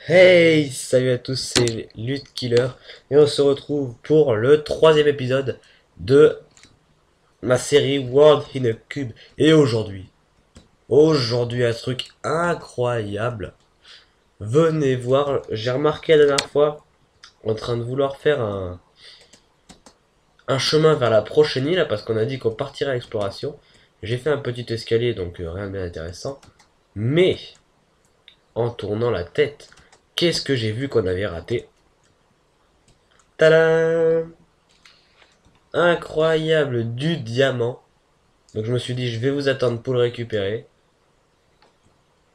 Hey, salut à tous, c'est Loot Killer et on se retrouve pour le troisième épisode de ma série World in a Cube. Et aujourd'hui un truc incroyable. Venez voir, j'ai remarqué la dernière fois en train de vouloir faire un chemin vers la prochaine île parce qu'on a dit qu'on partirait à l'exploration. J'ai fait un petit escalier donc rien de bien intéressant. Mais en tournant la tête, qu'est-ce que j'ai vu qu'on avait raté? Tadam! Incroyable, du diamant. Donc je me suis dit, je vais vous attendre pour le récupérer.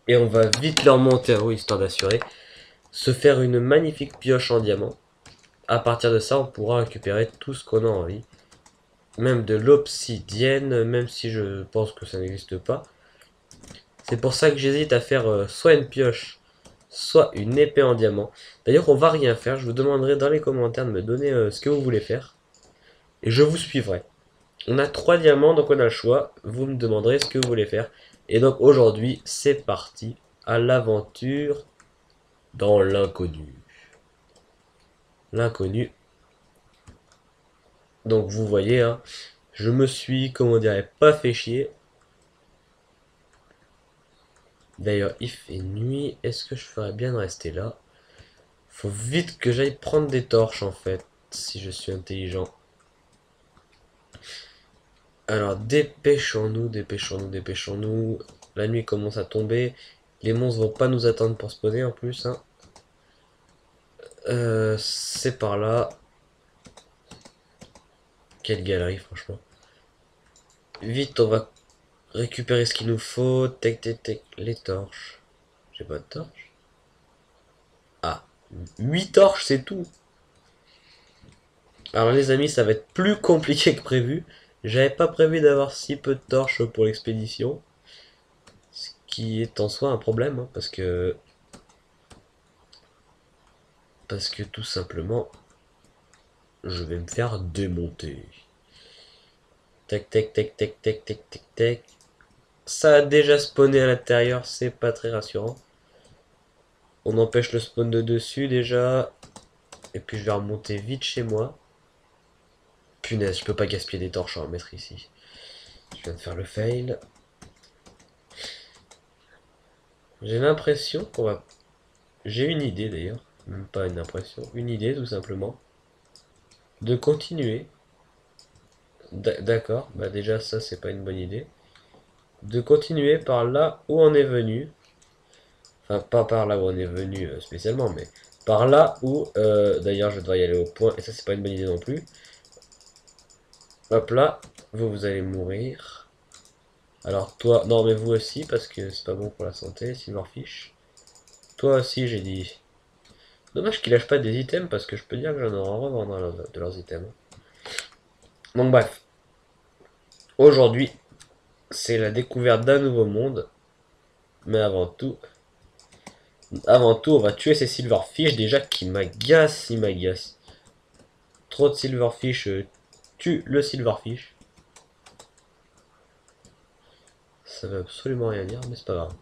Et on va vite leur monter en haut, histoire d'assurer. Se faire une magnifique pioche en diamant. À partir de ça, on pourra récupérer tout ce qu'on a envie. Même de l'obsidienne, même si je pense que ça n'existe pas. C'est pour ça que j'hésite à faire soit une pioche, soit une épée en diamant. D'ailleurs, on va rien faire. Je vous demanderai dans les commentaires de me donner ce que vous voulez faire. Et je vous suivrai. On a 3 diamants, donc on a le choix. Vous me demanderez ce que vous voulez faire. Et donc aujourd'hui, c'est parti à l'aventure dans l'inconnu. L'inconnu. Donc vous voyez, hein, je me suis, comment dirais, pas fait chier. D'ailleurs, il fait nuit. Est-ce que je ferais bien de rester là? Faut vite que j'aille prendre des torches en fait, si je suis intelligent. Alors dépêchons-nous, dépêchons-nous, dépêchons-nous. La nuit commence à tomber. Les monstres vont pas nous attendre pour spawner en plus, hein. C'est par là. Quelle galerie, franchement. Vite, on va récupérer ce qu'il nous faut. Tac, tac, tac. Les torches. J'ai pas de torches. Ah, 8 torches, c'est tout. Alors, les amis, ça va être plus compliqué que prévu. J'avais pas prévu d'avoir si peu de torches pour l'expédition. Ce qui est en soi un problème, hein, parce que. Parce que tout simplement, je vais me faire démonter. Tac, tac, tac, tac, tac, tac, tac, tac. Ça a déjà spawné à l'intérieur, c'est pas très rassurant. On empêche le spawn de dessus déjà. Et puis je vais remonter vite chez moi. Punaise, je peux pas gaspiller des torches à en mettre ici. Je viens de faire le fail. J'ai l'impression qu'on va... J'ai une idée d'ailleurs. Même pas une impression. Une idée tout simplement. De continuer. D'accord. Bah déjà ça c'est pas une bonne idée. De continuer par là où on est venu. Enfin pas par là où on est venu spécialement. Mais par là où... d'ailleurs je dois y aller au point. Et ça c'est pas une bonne idée non plus. Hop là. Vous allez mourir. Alors toi, non mais vous aussi parce que c'est pas bon pour la santé, Silverfish. Toi aussi j'ai dit. Dommage qu'ils lâchent pas des items parce que je peux dire que j'en aurai à revendre de leurs items. Donc bref, aujourd'hui c'est la découverte d'un nouveau monde. Mais avant tout on va tuer ces Silverfish déjà qui m'agacent, ils m'agacent. Trop de Silverfish tue le Silverfish. Ça veut absolument rien dire mais c'est pas grave.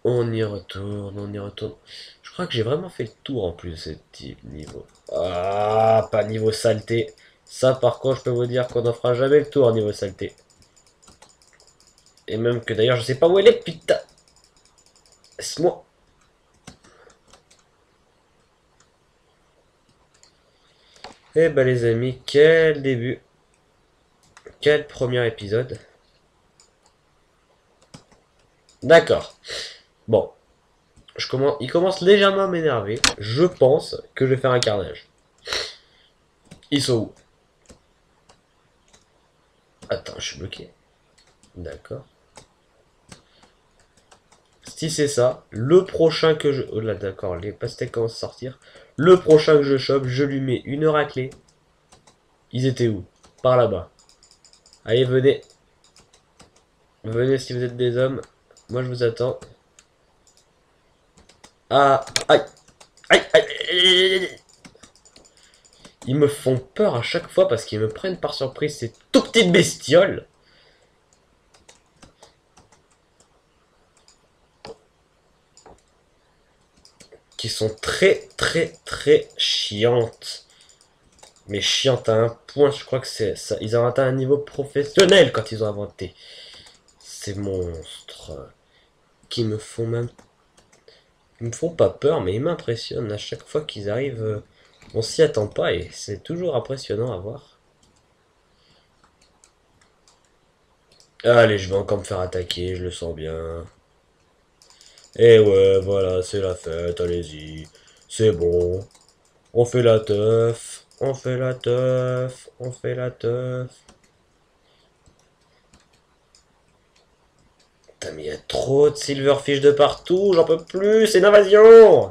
On y retourne, on y retourne. Je crois que j'ai vraiment fait le tour en plus de ce type niveau. Ah, pas niveau saleté. Ça, par contre, je peux vous dire qu'on n'en fera jamais le tour niveau saleté. Et même que d'ailleurs, je sais pas où elle est, putain. Laisse-moi. Eh ben, les amis, quel début. Quel premier épisode. D'accord. Bon. Il commence légèrement à m'énerver. Je pense que je vais faire un carnage. Ils sont où? Attends, je suis bloqué. D'accord. Si c'est ça, le prochain que je... Oh là d'accord, les pastèques commencent à sortir. Le prochain que je chope, je lui mets une raclée. Ils étaient où? Par là-bas. Allez, venez. Venez si vous êtes des hommes. Moi je vous attends. Ah, aïe. Aïe, aïe, aïe, aïe. Ils me font peur à chaque fois parce qu'ils me prennent par surprise ces tout petites bestioles. qui sont très chiantes. Mais chiantes à un point, je crois que c'est ça. Ils ont atteint un niveau professionnel quand ils ont inventé ces monstres qui me font même... Ils me font pas peur, mais ils m'impressionnent à chaque fois qu'ils arrivent. On s'y attend pas et c'est toujours impressionnant à voir. Allez, je vais encore me faire attaquer, je le sens bien. Et ouais, voilà, c'est la fête, allez-y. C'est bon. On fait la teuf. On fait la teuf. On fait la teuf. Putain, mais il y a trop de silverfish de partout, j'en peux plus, c'est une invasion!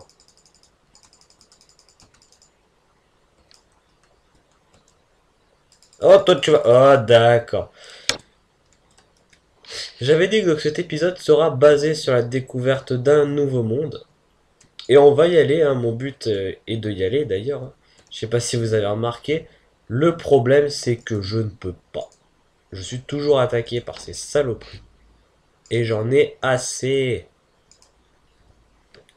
Oh, toi tu vas... Oh, d'accord. J'avais dit que cet épisode sera basé sur la découverte d'un nouveau monde. Et on va y aller, hein. Mon but est de y aller d'ailleurs, hein. Je sais pas si vous avez remarqué. Le problème, c'est que je ne peux pas. Je suis toujours attaqué par ces saloperies. Et j'en ai assez.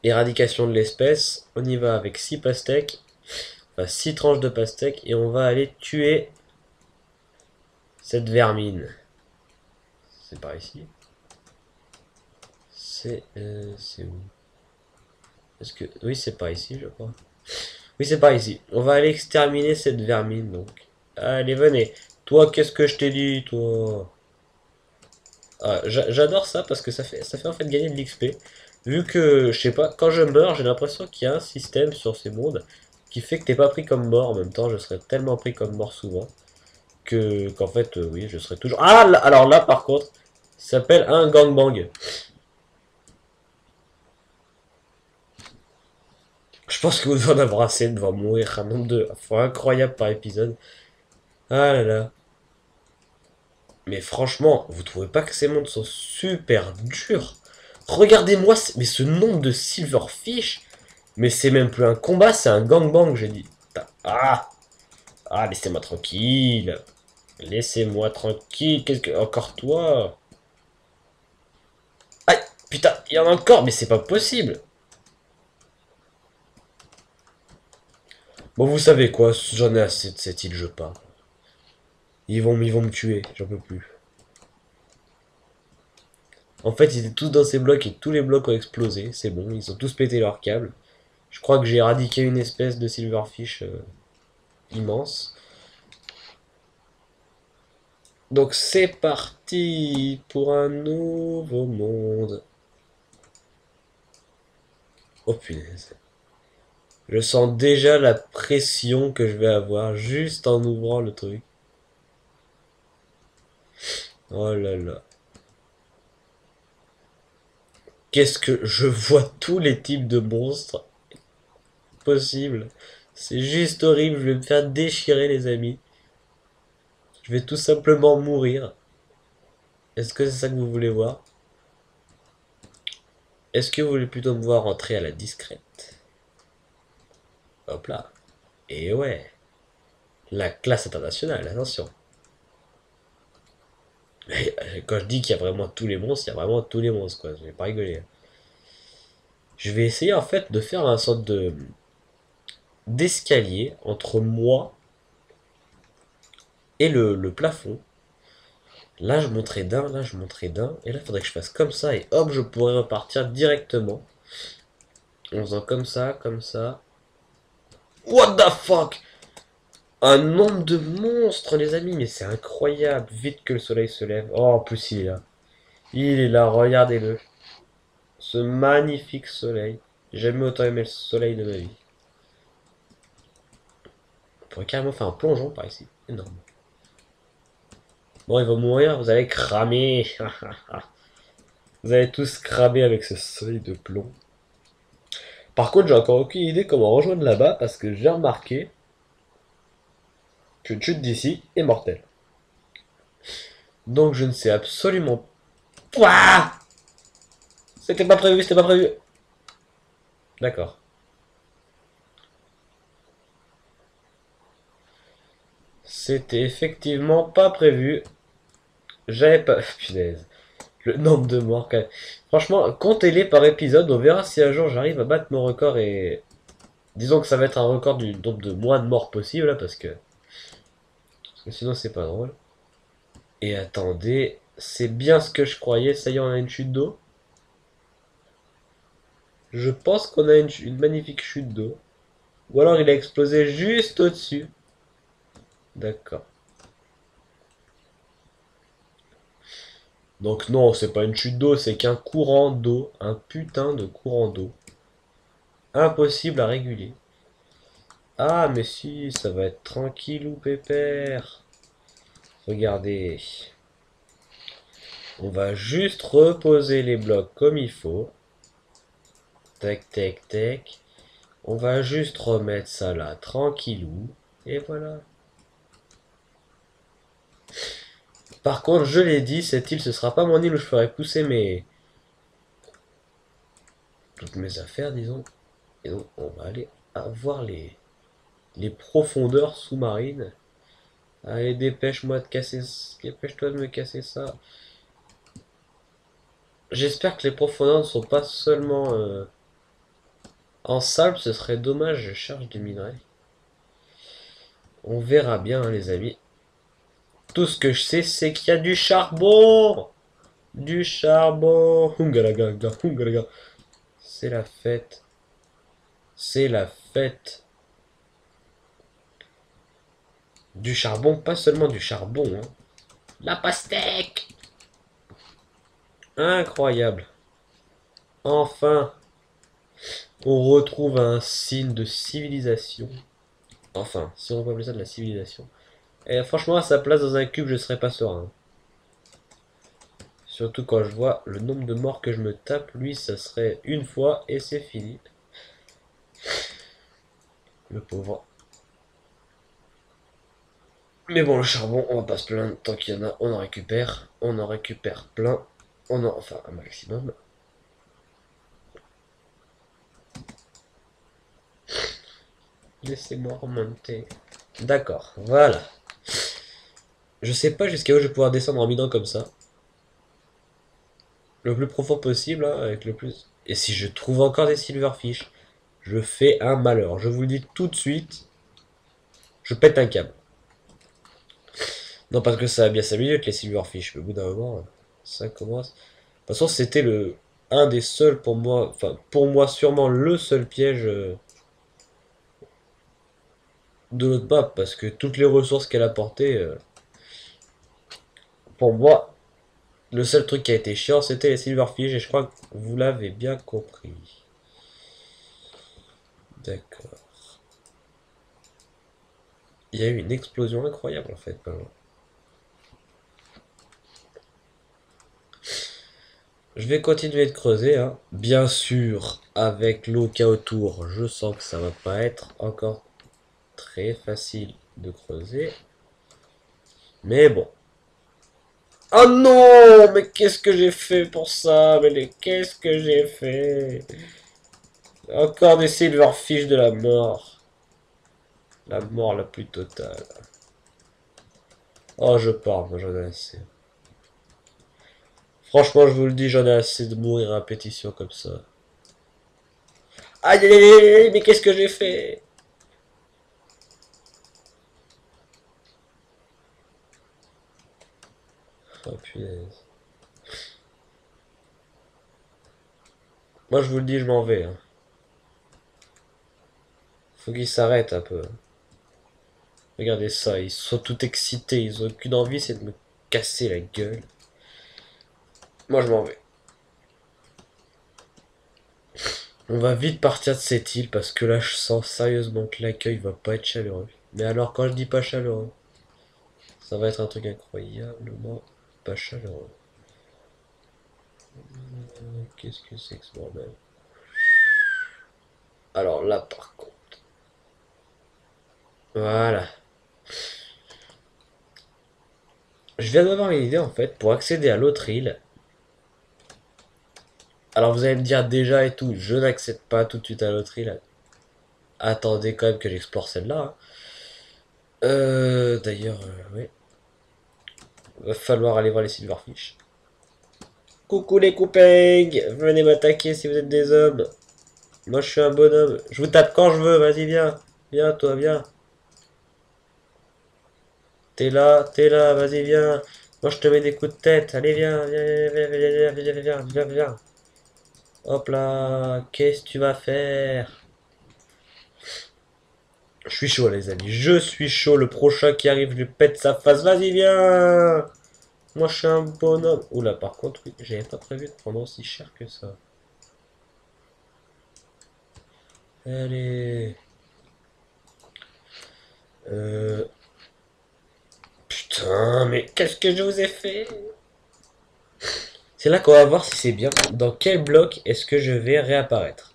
Éradication de l'espèce. On y va avec 6 pastèques. Enfin, 6 tranches de pastèques. Et on va aller tuer cette vermine. C'est par ici. C'est où? Est-ce que... Oui, c'est par ici, je crois. Oui, c'est par ici. On va aller exterminer cette vermine, donc. Allez, venez. Toi, qu'est-ce que je t'ai dit, toi? Ah, j'adore ça parce que ça fait en fait gagner de l'XP. Vu que, je sais pas, quand je meurs, j'ai l'impression qu'il y a un système sur ces mondes qui fait que t'es pas pris comme mort. En même temps, je serais tellement pris comme mort souvent que qu'en fait, oui, je serais toujours... Ah, alors là, par contre, ça s'appelle un gangbang. Je pense que vous devez en avoir assez de devoir mourir un nombre de fois incroyable par épisode. Ah là là. Mais franchement, vous trouvez pas que ces mondes sont super durs? Regardez-moi, mais ce nombre de silverfish, mais c'est même plus un combat, c'est un gangbang, j'ai dit. Ah, ah, laissez-moi tranquille. Laissez-moi tranquille. Qu'est-ce que... Encore toi? Aïe, putain, il y en a encore, mais c'est pas possible. Bon, vous savez quoi, j'en ai assez de cette île, je pars. Ils vont me tuer, j'en peux plus. En fait, ils étaient tous dans ces blocs et tous les blocs ont explosé. C'est bon, ils ont tous pété leurs câbles. Je crois que j'ai éradiqué une espèce de silverfish immense. Donc c'est parti pour un nouveau monde. Oh punaise. Je sens déjà la pression que je vais avoir juste en ouvrant le truc. Oh là là. Qu'est-ce que je vois tous les types de monstres possibles. C'est juste horrible, je vais me faire déchirer les amis. Je vais tout simplement mourir. Est-ce que c'est ça que vous voulez voir? Est-ce que vous voulez plutôt me voir entrer à la discrète? Hop là. Et ouais. La classe internationale, attention. Mais, quand je dis qu'il y a vraiment tous les monstres, il y a vraiment tous les monstres, quoi. Je vais pas rigoler. Je vais essayer, en fait, de faire un sorte de d'escalier entre moi et le plafond. Là, je monterai d'un, là, je monterai d'un. Et là, il faudrait que je fasse comme ça. Et hop, je pourrais repartir directement. En faisant comme ça, comme ça. What the fuck? Un nombre de monstres, les amis. Mais c'est incroyable. Vite que le soleil se lève. Oh, en plus, il est là. Il est là, regardez-le. Ce magnifique soleil. J'ai jamais autant aimé le soleil de ma vie. On pourrait carrément faire un plongeon par ici. Énorme. Bon, il va mourir, vous allez cramer. Vous allez tous cramer avec ce soleil de plomb. Par contre, j'ai encore aucune idée comment rejoindre là-bas parce que j'ai remarqué qu'une chute d'ici est mortelle. Donc je ne sais absolument pas. C'était pas prévu, c'était pas prévu. D'accord. C'était effectivement pas prévu. J'avais pas... Punaise. Le nombre de morts, quand même. Franchement, comptez-les par épisode. On verra si un jour j'arrive à battre mon record et... Disons que ça va être un record du nombre de moins de morts possible, là, parce que sinon c'est pas drôle. Et attendez, c'est bien ce que je croyais. Ça y est, on a une chute d'eau. Je pense qu'on a une magnifique chute d'eau. Ou alors il a explosé juste au-dessus. D'accord. Donc non, c'est pas une chute d'eau, c'est qu'un courant d'eau. Un putain de courant d'eau. Impossible à réguler. Ah, mais si, ça va être tranquille ou pépère. Regardez. On va juste reposer les blocs comme il faut. Tac, tac, tac. On va juste remettre ça là, tranquillou. Et voilà. Par contre, je l'ai dit, cette île, ce sera pas mon île où je ferai pousser toutes mes affaires, disons. Et donc, on va aller voir les profondeurs sous-marines. Allez, dépêche-moi de casser... Dépêche-toi de me casser ça. J'espère que les profondeurs ne sont pas seulement en sable. Ce serait dommage, je cherche des minerais. On verra bien, hein, les amis. Tout ce que je sais, c'est qu'il y a du charbon. Du charbon. Hungalaga, hungalaga. C'est la fête. C'est la fête. Du charbon, pas seulement du charbon. Hein. La pastèque. Incroyable. Enfin, on retrouve un signe de civilisation. Enfin, si on peut appeler ça de la civilisation. Et franchement, à sa place dans un cube, je serais pas serein. Surtout quand je vois le nombre de morts que je me tape, lui, ça serait une fois et c'est fini. Le pauvre. Mais bon, le charbon, on va pas se plaindre. Tant qu'il y en a, on en récupère. On en récupère plein. Enfin, un maximum. Laissez-moi remonter. D'accord, voilà. Je sais pas jusqu'à où je vais pouvoir descendre en minant comme ça. Le plus profond possible, hein, avec le plus... Et si je trouve encore des silverfish, je fais un malheur. Je vous le dis tout de suite, je pète un câble. Non, parce que ça va bien s'amuser avec les silverfish, mais au bout d'un moment, ça commence... De toute façon, c'était un des seuls pour moi, enfin, pour moi, sûrement le seul piège de notre map, parce que toutes les ressources qu'elle apportait, pour moi, le seul truc qui a été chiant, c'était les silverfish, et je crois que vous l'avez bien compris. D'accord. Il y a eu une explosion incroyable en fait. Je vais continuer de creuser, hein. Bien sûr, avec l'eau qu'il y a autour, je sens que ça va pas être encore très facile de creuser. Mais bon. Oh non! Mais qu'est-ce que j'ai fait pour ça? Mais qu'est-ce que j'ai fait? Encore des silverfish de la mort. La mort la plus totale. Oh, je pars, moi j'en ai assez. Franchement, je vous le dis, j'en ai assez de mourir à pétition comme ça. Aïe, aïe, aïe, aïe, mais qu'est-ce que j'ai fait? Oh punaise. Moi, je vous le dis, je m'en vais. Hein. Faut qu'ils s'arrêtent un peu. Regardez ça, ils sont tout excités. Ils ont qu'une envie, c'est de me casser la gueule. Moi, je m'en vais. On va vite partir de cette île parce que là, je sens sérieusement que l'accueil va pas être chaleureux. Mais alors, quand je dis pas chaleureux, ça va être un truc incroyablement pas chaleureux. Qu'est-ce que c'est que ce bordel? Alors là, par contre. Voilà. Je viens d'avoir une idée en fait pour accéder à l'autre île. Alors vous allez me dire déjà et tout, je n'accède pas tout de suite à l'autre île. Attendez quand même que j'explore celle-là. Hein. D'ailleurs, oui. Va falloir aller voir les silverfish. Coucou les copains, venez m'attaquer si vous êtes des hommes. Moi je suis un bonhomme. Je vous tape quand je veux, vas-y viens. Viens toi, viens. T'es là, vas-y viens. Moi je te mets des coups de tête. Allez viens, viens, viens, viens, viens, viens, viens, viens, viens. Hop là, qu'est-ce que tu vas faire? Je suis chaud les amis, je suis chaud. Le prochain qui arrive, je lui pète sa face. Vas-y viens. Moi je suis un bonhomme. Oula par contre, oui, j'avais pas prévu de prendre aussi cher que ça. Allez. Euh, Putain, mais qu'est-ce que je vous ai fait? C'est là qu'on va voir si c'est bien. Dans quel bloc est-ce que je vais réapparaître?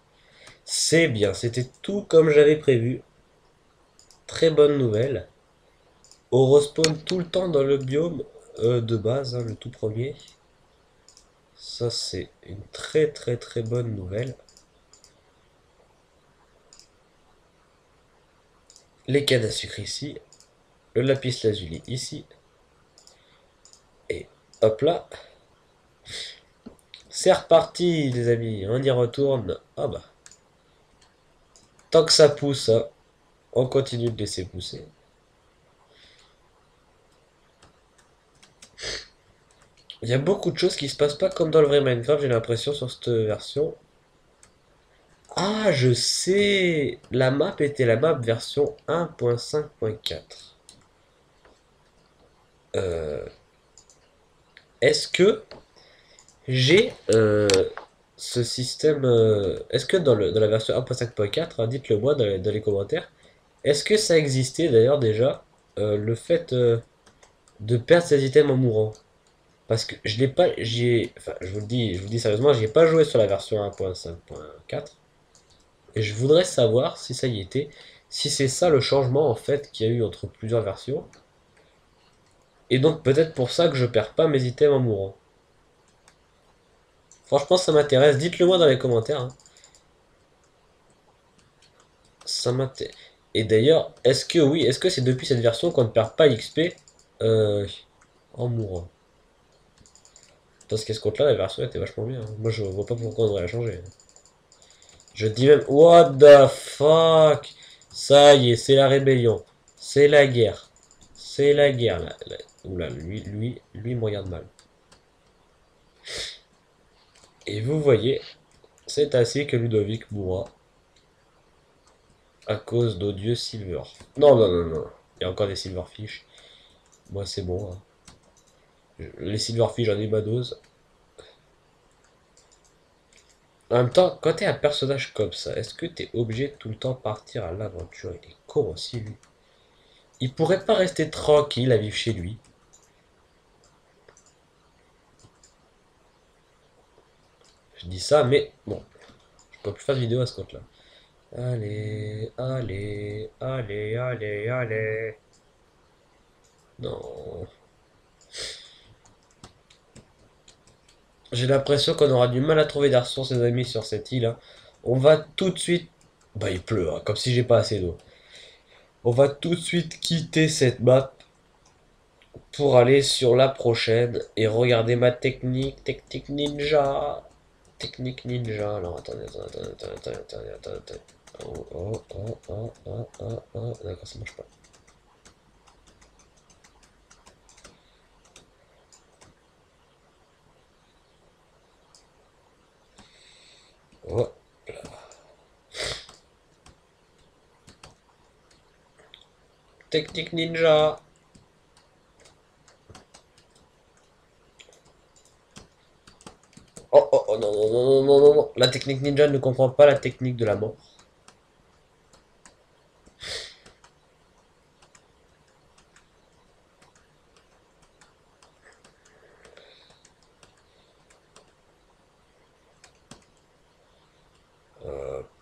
C'est bien, c'était tout comme j'avais prévu. Très bonne nouvelle. On respawn tout le temps dans le biome de base, hein, le tout premier. Ça, c'est une très très très bonne nouvelle. Les cannes à sucre ici. Le lapis lazuli ici. Et hop là. C'est reparti les amis, on y retourne. Ah bah. Tant que ça pousse, hein, on continue de laisser pousser. Il y a beaucoup de choses qui se passent pas comme dans le vrai Minecraft, j'ai l'impression, sur cette version. Ah, je sais! La map était la map version 1.5.4. Euh, Est-ce que j'ai ce système... est-ce que dans la version 1.5.4, hein, dites-le moi dans les commentaires, est-ce que ça existait d'ailleurs déjà, le fait de perdre ses items en mourant? Parce que je l'ai pas... Enfin, je vous le dis sérieusement, j'y ai pas joué sur la version 1.5.4. Et je voudrais savoir si ça y était, si c'est ça le changement en fait qu'il y a eu entre plusieurs versions. Et donc peut-être pour ça que je perds pas mes items en mourant. Franchement ça m'intéresse, dites-le moi dans les commentaires, hein. Ça m'intéresse. Et d'ailleurs, est-ce que oui, est-ce que c'est depuis cette version qu'on ne perd pas XP en mourant? Parce qu'à ce compte-là, la version était vachement bien, hein. Moi je vois pas pourquoi on devrait la changer. Je dis même, what the fuck? Ça y est, c'est la rébellion. C'est la guerre. C'est la guerre, là. Oula, lui, il me regarde mal. Et vous voyez, c'est ainsi que Ludovic mourra à cause d'odieux Silver. Non, non, non, non. Il y a encore des Silverfish. Moi, c'est bon, hein. Les Silverfish, j'en ai ma dose. En même temps, quand t'es un personnage comme ça, est-ce que t'es obligé de tout le temps partir à l'aventure? Il est con aussi, lui. Il pourrait pas rester tranquille à vivre chez lui. Je dis ça, mais bon, je peux plus faire de vidéo à ce compte-là. Allez, allez, allez, allez, allez. Non. J'ai l'impression qu'on aura du mal à trouver des ressources, les amis, sur cette île, hein. On va tout de suite... Bah, il pleut, hein, comme si j'ai pas assez d'eau. On va tout de suite quitter cette map pour aller sur la prochaine et regarder ma technique. Technique ninja. Technique ninja. Alors, attendez, attendez. Oh. D'accord, ça marche pas. Oh. Technique ninja. Oh, non, non, non, non, non, non. La technique ninja ne comprend pas la technique de la mort.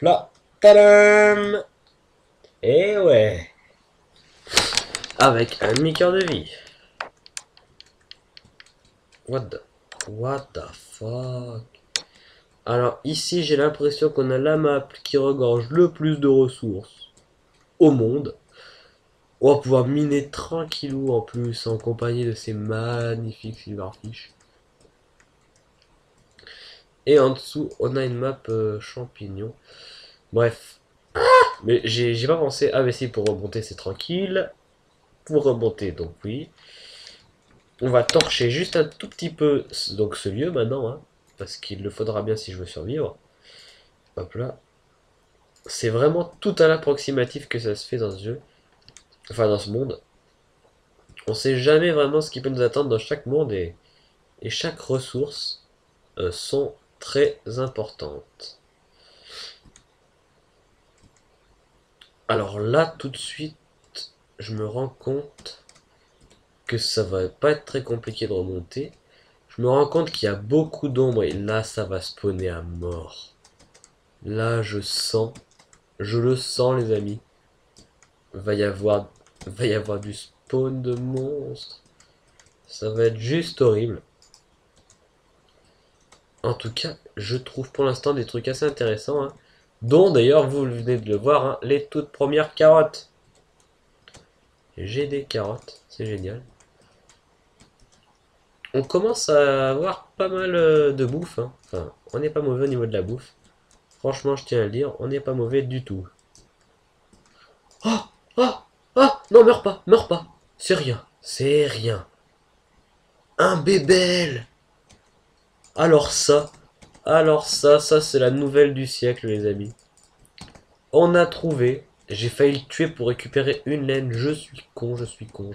Là. Tadam! Et ouais. Avec un demi-cœur de vie. What the fuck? Alors ici j'ai l'impression qu'on a la map qui regorge le plus de ressources au monde. On va pouvoir miner tranquillou en plus en compagnie de ces magnifiques silverfish. Et en dessous, on a une map champignon. Bref. Mais j'ai pas pensé. Ah, mais si, pour remonter, c'est tranquille. Pour remonter, donc oui. On va torcher juste un tout petit peu donc ce lieu maintenant. Hein, parce qu'il le faudra bien si je veux survivre. Hop là. C'est vraiment tout à l'approximatif que ça se fait dans ce jeu. Enfin, dans ce monde. On sait jamais vraiment ce qui peut nous attendre dans chaque monde et chaque ressource sont très importantes. Alors là, tout de suite, je me rends compte que ça va pas être très compliqué de remonter. Je me rends compte qu'il y a beaucoup d'ombre et là, ça va spawner à mort. Là, je le sens, les amis. Va y avoir du spawn de monstres. Ça va être juste horrible. En tout cas, je trouve pour l'instant des trucs assez intéressants, hein, dont d'ailleurs, vous venez de le voir, hein, les toutes premières carottes. J'ai des carottes, c'est génial. On commence à avoir pas mal de bouffe. Hein. Enfin, on n'est pas mauvais au niveau de la bouffe. Franchement, je tiens à le dire, on n'est pas mauvais du tout. Oh, oh, oh, non, meurs pas, meurs pas. C'est rien, c'est rien. Un bébel. Alors ça c'est la nouvelle du siècle, les amis. On a trouvé. J'ai failli le tuer pour récupérer une laine. Je suis con, je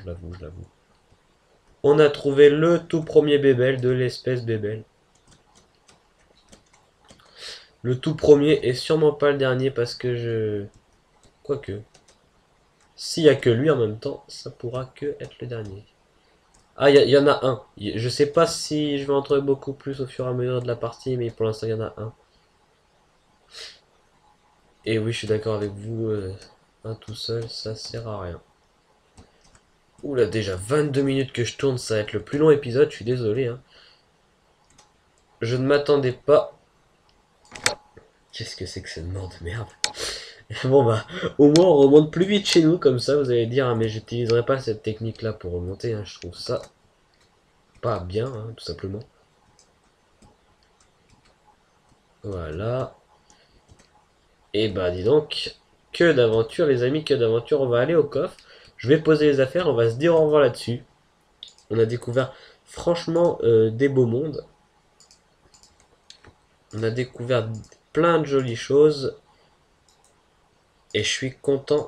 l'avoue, je l'avoue. On a trouvé le tout premier bébel de l'espèce bébel. Le tout premier et sûrement pas le dernier parce que je... Quoique. S'il y a que lui en même temps, ça pourra que être le dernier. Ah, il y en a un. Je sais pas si je vais en trouver beaucoup plus au fur et à mesure de la partie, mais pour l'instant, il y en a un. Et oui, je suis d'accord avec vous, un tout seul, ça sert à rien. Oula, déjà 22 minutes que je tourne, ça va être le plus long épisode, je suis désolé. Hein. Je ne m'attendais pas. Qu'est-ce que c'est que cette mort de merde? Bon bah, au moins on remonte plus vite chez nous, comme ça vous allez dire, hein, mais j'utiliserai pas cette technique là pour remonter, hein, je trouve ça pas bien, hein, tout simplement. Voilà. Et bah dis donc, que d'aventure les amis, que d'aventure, on va aller au coffre. Je vais poser les affaires, on va se dire au revoir là-dessus. On a découvert franchement des beaux mondes. On a découvert plein de jolies choses. Et je suis content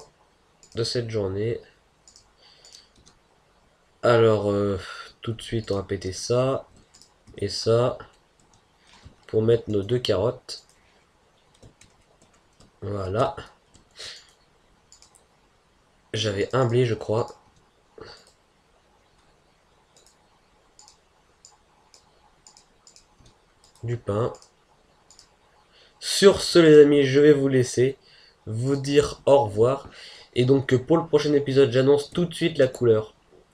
de cette journée. Alors, tout de suite, on va péter ça et ça pour mettre nos deux carottes. Voilà. J'avais un blé, je crois. Du pain. Sur ce, les amis, je vais vous laisser. Vous dire au revoir. Et donc, pour le prochain épisode, j'annonce tout de suite la couleur.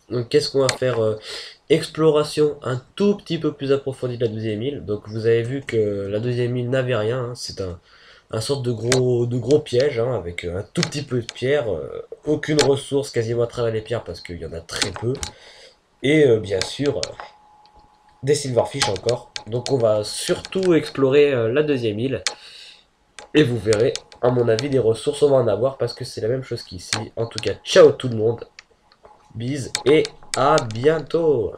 Donc, qu'est-ce qu'on va faire exploration un tout petit peu plus approfondie de la deuxième île. Donc, vous avez vu que la deuxième île n'avait rien. Hein. C'est un sorte de gros piège, hein, avec un tout petit peu de pierre. Aucune ressource quasiment à travers les pierres parce qu'il y en a très peu. Et bien sûr, des silverfish encore. Donc, on va surtout explorer la deuxième île. Et vous verrez, à mon avis, des ressources, on va en avoir parce que c'est la même chose qu'ici. En tout cas, ciao tout le monde. Bise et à bientôt.